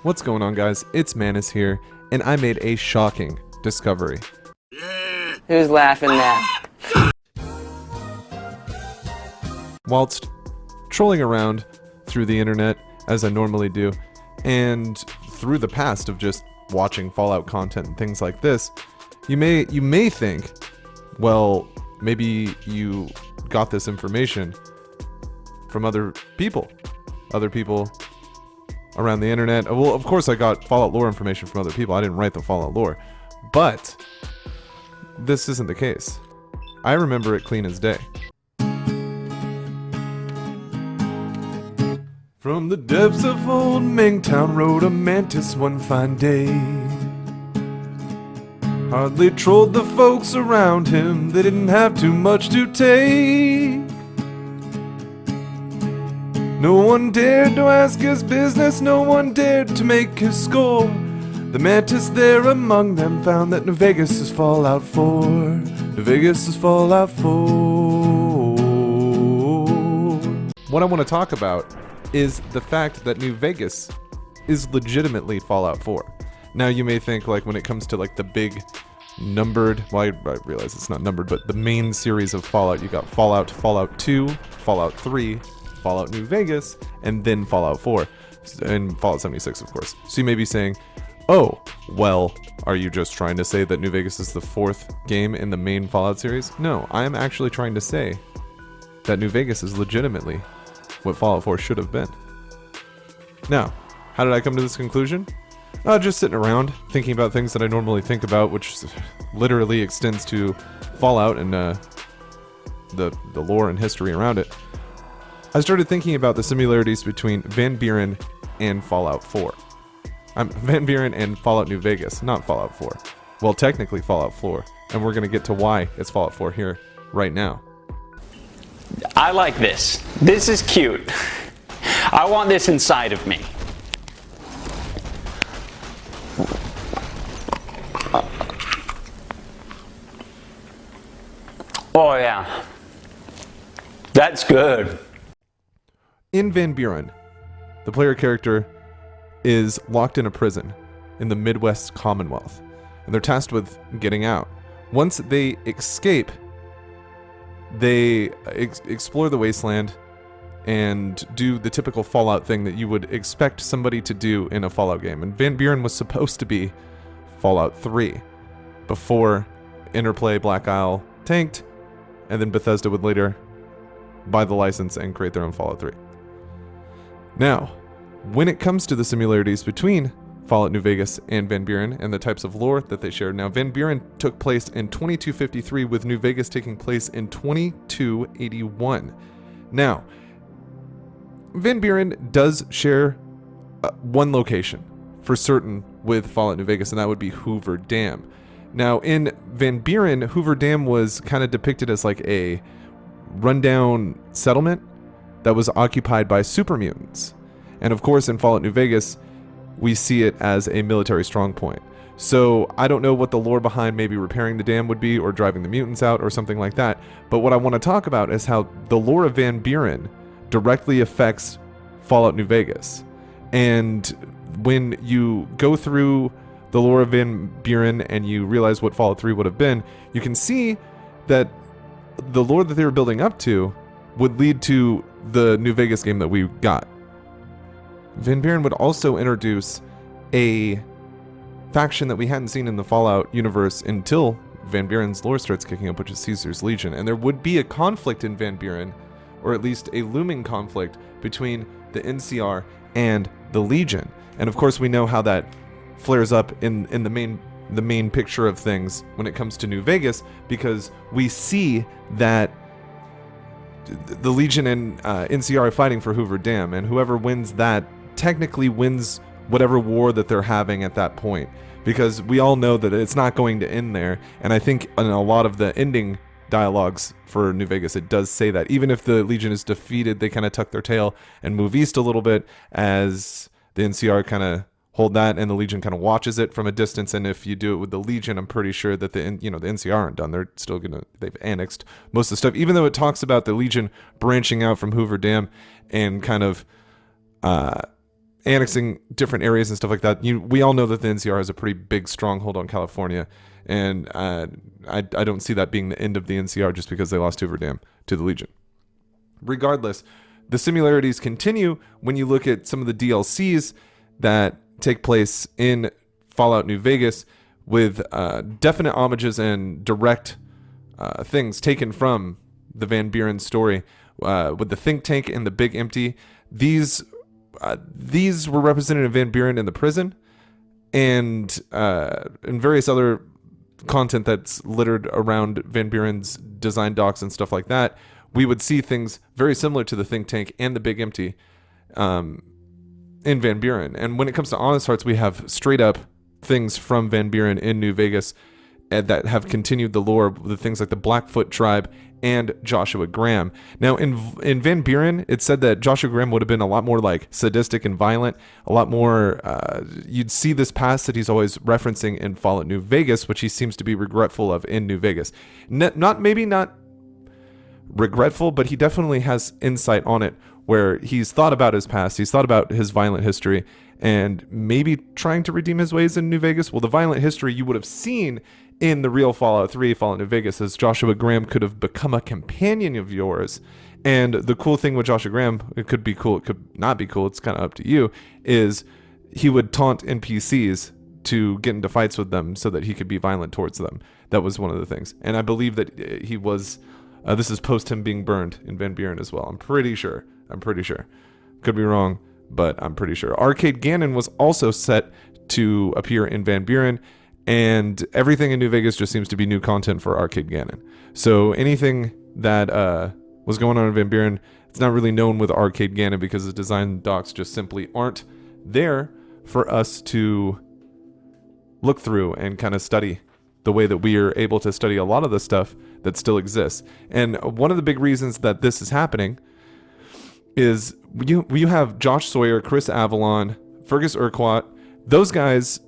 What's going on, guys? It's Mantis here, and I made a shocking discovery. Who's laughing now? Whilst trolling around through the internet, as I normally do, and through the past of just watching Fallout content and things like this, you may think, well, maybe you got this information from other people around the internet. Well, of course I got Fallout lore information from other people. I didn't write the Fallout lore. But this isn't the case. I remember it clean as day. From the depths of old Mingtown rode a mantis one fine day. Hardly trolled the folks around him, they didn't have too much to take. No one dared to ask his business, no one dared to make his score. The mantis there among them found that New Vegas is Fallout 4. New Vegas is Fallout 4. What I want to talk about is the fact that New Vegas is legitimately Fallout 4. Now you may think, like, when it comes to like the big numbered, well, I realize it's not numbered, but the main series of Fallout, you got Fallout, Fallout 2, Fallout 3, Fallout New Vegas, and then Fallout 4, and Fallout 76, of course. So you may be saying, oh, well, are you just trying to say that New Vegas is the fourth game in the main Fallout series? No, I am actually trying to say that New Vegas is legitimately what Fallout 4 should have been. Now, how did I come to this conclusion? Just sitting around, thinking about things that I normally think about, which literally extends to Fallout and the lore and history around it. I started thinking about the similarities between VanBuren and Fallout 4. VanBuren and Fallout New Vegas, not Fallout 4. Well, technically Fallout 4, and we're going to get to why it's Fallout 4 here right now. I like this. This is cute. I want this inside of me. Oh yeah. That's good. In VanBuren, the player character is locked in a prison in the Midwest Commonwealth, and they're tasked with getting out. Once they escape, they explore the wasteland and do the typical Fallout thing that you would expect somebody to do in a Fallout game. And VanBuren was supposed to be Fallout 3 before Interplay Black Isle tanked, and then Bethesda would later buy the license and create their own Fallout 3. Now, when it comes to the similarities between Fallout New Vegas and VanBuren and the types of lore that they shared, now VanBuren took place in 2253 with New Vegas taking place in 2281. Now, VanBuren does share one location for certain with Fallout New Vegas, and that would be Hoover Dam. Now, in VanBuren, Hoover Dam was kind of depicted as like a rundown settlement that was occupied by super mutants. And of course, in Fallout New Vegas, we see it as a military strongpoint. So I don't know what the lore behind maybe repairing the dam would be, or driving the mutants out, or something like that. But what I want to talk about is how the lore of VanBuren directly affects Fallout New Vegas. And when you go through the lore of VanBuren and you realize what Fallout 3 would have been, you can see that the lore that they were building up to would lead to the New Vegas game that we got. VanBuren would also introduce a faction that we hadn't seen in the Fallout universe until VanBuren's lore starts kicking up, which is Caesar's Legion. And there would be a conflict in VanBuren, or at least a looming conflict, between the NCR and the Legion. And of course, we know how that flares up in the main picture of things when it comes to New Vegas, because we see that the Legion and NCR are fighting for Hoover Dam, and whoever wins that technically wins whatever war that they're having at that point, because we all know that it's not going to end there. And I think in a lot of the ending dialogues for New Vegas, it does say that even if the Legion is defeated, they kind of tuck their tail and move east a little bit, as the NCR kind of hold that, and the Legion kind of watches it from a distance. And if you do it with the Legion, I'm pretty sure that the NCR aren't done. They're still they've annexed most of the stuff, even though it talks about the Legion branching out from Hoover Dam and kind of annexing different areas and stuff like that. We all know that the NCR has a pretty big stronghold on California, and I don't see that being the end of the NCR just because they lost Hoover Dam to the Legion. Regardless, the similarities continue when you look at some of the DLCs that take place in Fallout New Vegas, with definite homages and direct things taken from the VanBuren story, with the think tank and the big empty. These were represented in VanBuren in the prison, and various other content that's littered around VanBuren's design docs and stuff like that. We would see things very similar to the think tank and the big empty in VanBuren. And when it comes to Honest Hearts, we have straight up things from VanBuren in New Vegas that have continued the lore, the things like the Blackfoot tribe and Joshua Graham. Now, in VanBuren, it said that Joshua Graham would have been a lot more like sadistic and violent, a lot more. You'd see this past that he's always referencing in Fallout New Vegas, which he seems to be regretful of in New Vegas. Not regretful, but he definitely has insight on it, where he's thought about his past, he's thought about his violent history, and maybe trying to redeem his ways in New Vegas. Well, the violent history you would have seen in the real Fallout 3, Fallout New Vegas, as Joshua Graham could have become a companion of yours. And the cool thing with Joshua Graham, it could be cool, it could not be cool, it's kind of up to you, is he would taunt NPCs to get into fights with them so that he could be violent towards them. That was one of the things. And I believe that he was, this is post him being burned in VanBuren as well. I'm pretty sure. Could be wrong, but I'm pretty sure. Arcade Gannon was also set to appear in VanBuren, and everything in New Vegas just seems to be new content for Arcade Gannon. So anything that was going on in VanBuren, it's not really known with Arcade Gannon because the design docs just simply aren't there for us to look through and kind of study the way that we are able to study a lot of the stuff that still exists. And one of the big reasons that this is happening is you have Josh Sawyer, Chris Avalon, Fergus Urquhart. Those guys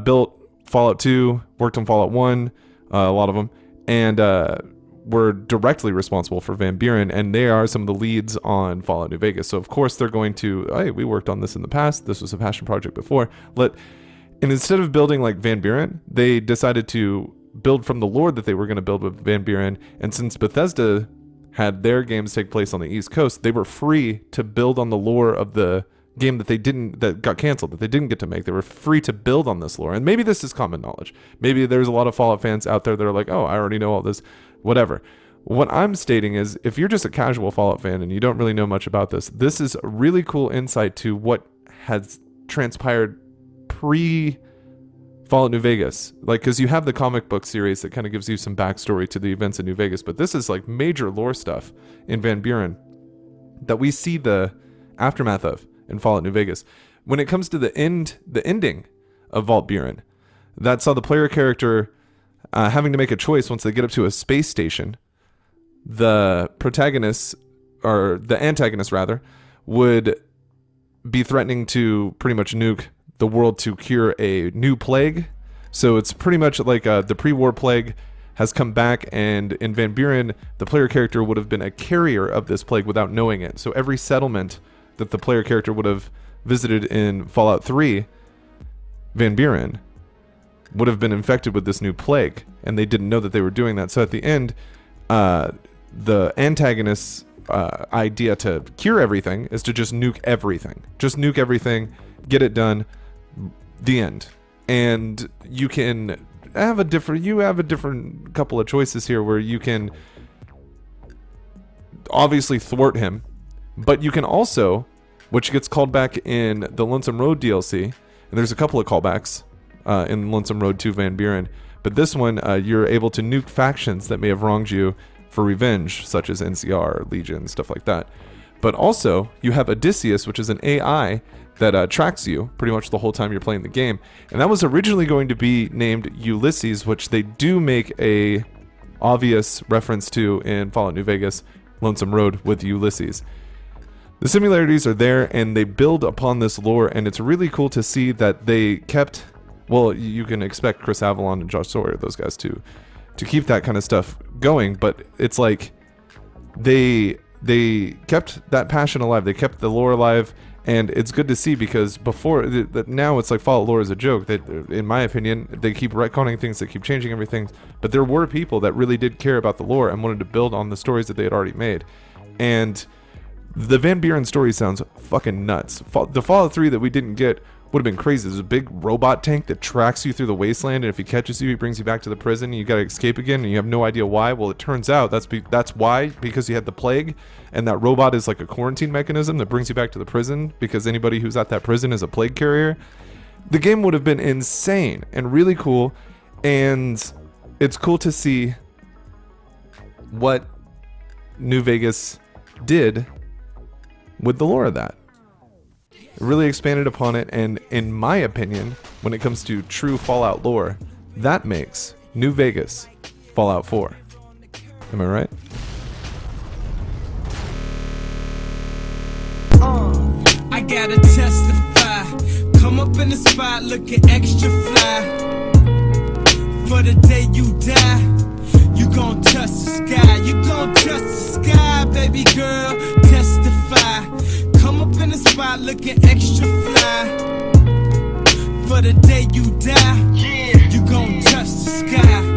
built Fallout 2, worked on Fallout 1, a lot of them, and were directly responsible for VanBuren, and they are some of the leads on Fallout New Vegas. So of course they're going to, hey, we worked on this in the past, this was a passion project before. And instead of building like VanBuren, they decided to build from the lore that they were going to build with VanBuren. And since Bethesda had their games take place on the East Coast, they were free to build on the lore of the game that got canceled, that they didn't get to make. They were free to build on this lore. And maybe this is common knowledge. Maybe there's a lot of Fallout fans out there that are like, oh, I already know all this, whatever. What I'm stating is, if you're just a casual Fallout fan and you don't really know much about this, this is a really cool insight to what has transpired pre Fallout New Vegas, like, because you have the comic book series that kind of gives you some backstory to the events in New Vegas, but this is like major lore stuff in VanBuren that we see the aftermath of in Fallout New Vegas. When it comes to the ending of Vault Buren, that saw the player character having to make a choice once they get up to a space station. The protagonist, or the antagonist rather, would be threatening to pretty much nuke the world to cure a new plague. So it's pretty much like the pre-war plague has come back, and in VanBuren, the player character would have been a carrier of this plague without knowing it. So every settlement that the player character would have visited in Fallout 3, VanBuren, would have been infected with this new plague, and they didn't know that they were doing that. So at the end, the antagonist's idea to cure everything is to just nuke everything. Just nuke everything, get it done, the end. And you can have a different couple of choices here, where you can obviously thwart him, but you can also, which gets called back in the Lonesome Road DLC, and there's a couple of callbacks in Lonesome Road 2 VanBuren, but this one, you're able to nuke factions that may have wronged you for revenge, such as NCR, Legion, stuff like that. But also, you have Odysseus, which is an AI that tracks you pretty much the whole time you're playing the game. And that was originally going to be named Ulysses, which they do make a obvious reference to in Fallout New Vegas, Lonesome Road, with Ulysses. The similarities are there, and they build upon this lore, and it's really cool to see that they kept, well, you can expect Chris Avalon and Josh Sawyer, those guys, to keep that kind of stuff going, but it's like they kept that passion alive, they kept the lore alive, And it's good to see, because before now it's like Fallout lore is a joke. That, in my opinion, they keep retconning things, they keep changing everything. But there were people that really did care about the lore and wanted to build on the stories that they had already made. And the VanBuren story sounds fucking nuts. The Fallout 3 that we didn't get would have been crazy. There's a big robot tank that tracks you through the wasteland, and if he catches you, he brings you back to the prison, and you gotta escape again, and you have no idea why. Well, it turns out that's why, because you had the plague, and that robot is like a quarantine mechanism that brings you back to the prison, because anybody who's at that prison is a plague carrier. The game would have been insane and really cool, and it's cool to see what New Vegas did with the lore of that. Really expanded upon it, and in my opinion, when it comes to true Fallout lore, that makes New Vegas Fallout 4. Am I right? I gotta testify. Come up in the spot looking extra fly. For the day you die, you gon' touch the sky. You gon' touch the sky, baby girl. Testify. Come up in the spot looking extra fly. For the day you die, you gon' touch the sky.